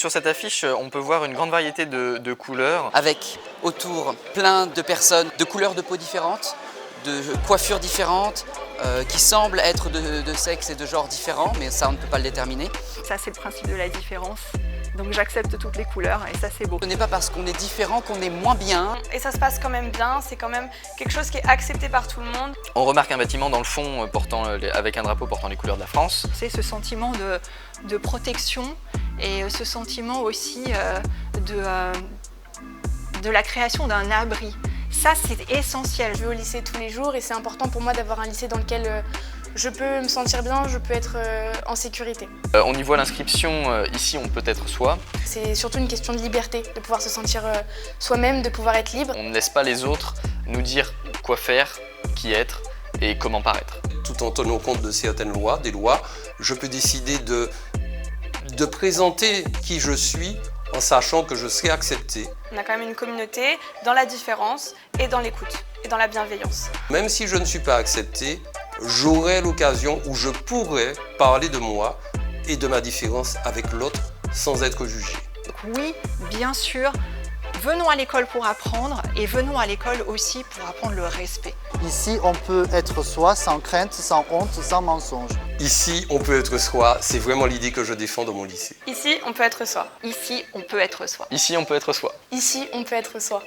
Sur cette affiche, on peut voir une grande variété de couleurs. Avec autour plein de personnes de couleurs de peau différentes, de coiffures différentes, qui semblent être de sexe et de genre différents, mais ça on ne peut pas le déterminer. Ça c'est le principe de la différence. Donc j'accepte toutes les couleurs et ça c'est beau. Ce n'est pas parce qu'on est différent qu'on est moins bien. Et ça se passe quand même bien, c'est quand même quelque chose qui est accepté par tout le monde. On remarque un bâtiment dans le fond avec un drapeau portant les couleurs de la France. C'est ce sentiment de protection et ce sentiment aussi de la création d'un abri. Ça c'est essentiel. Je vais au lycée tous les jours et c'est important pour moi d'avoir un lycée dans lequel je peux me sentir bien, je peux être en sécurité. On y voit l'inscription « Ici on peut être soi ». C'est surtout une question de liberté, de pouvoir se sentir soi-même, de pouvoir être libre. On ne laisse pas les autres nous dire quoi faire, qui être et comment paraître. Tout en tenant compte de certaines lois, je peux décider de présenter qui je suis en sachant que je serai accepté. On a quand même une communauté dans la différence et dans l'écoute et dans la bienveillance. Même si je ne suis pas accepté, j'aurai l'occasion où je pourrai parler de moi et de ma différence avec l'autre sans être jugé. Oui, bien sûr, venons à l'école pour apprendre et venons à l'école aussi pour apprendre le respect. Ici, on peut être soi sans crainte, sans honte, sans mensonge. Ici, on peut être soi, c'est vraiment l'idée que je défends dans mon lycée. Ici, on peut être soi. Ici, on peut être soi. Ici on peut être soi. Ici, on peut être soi.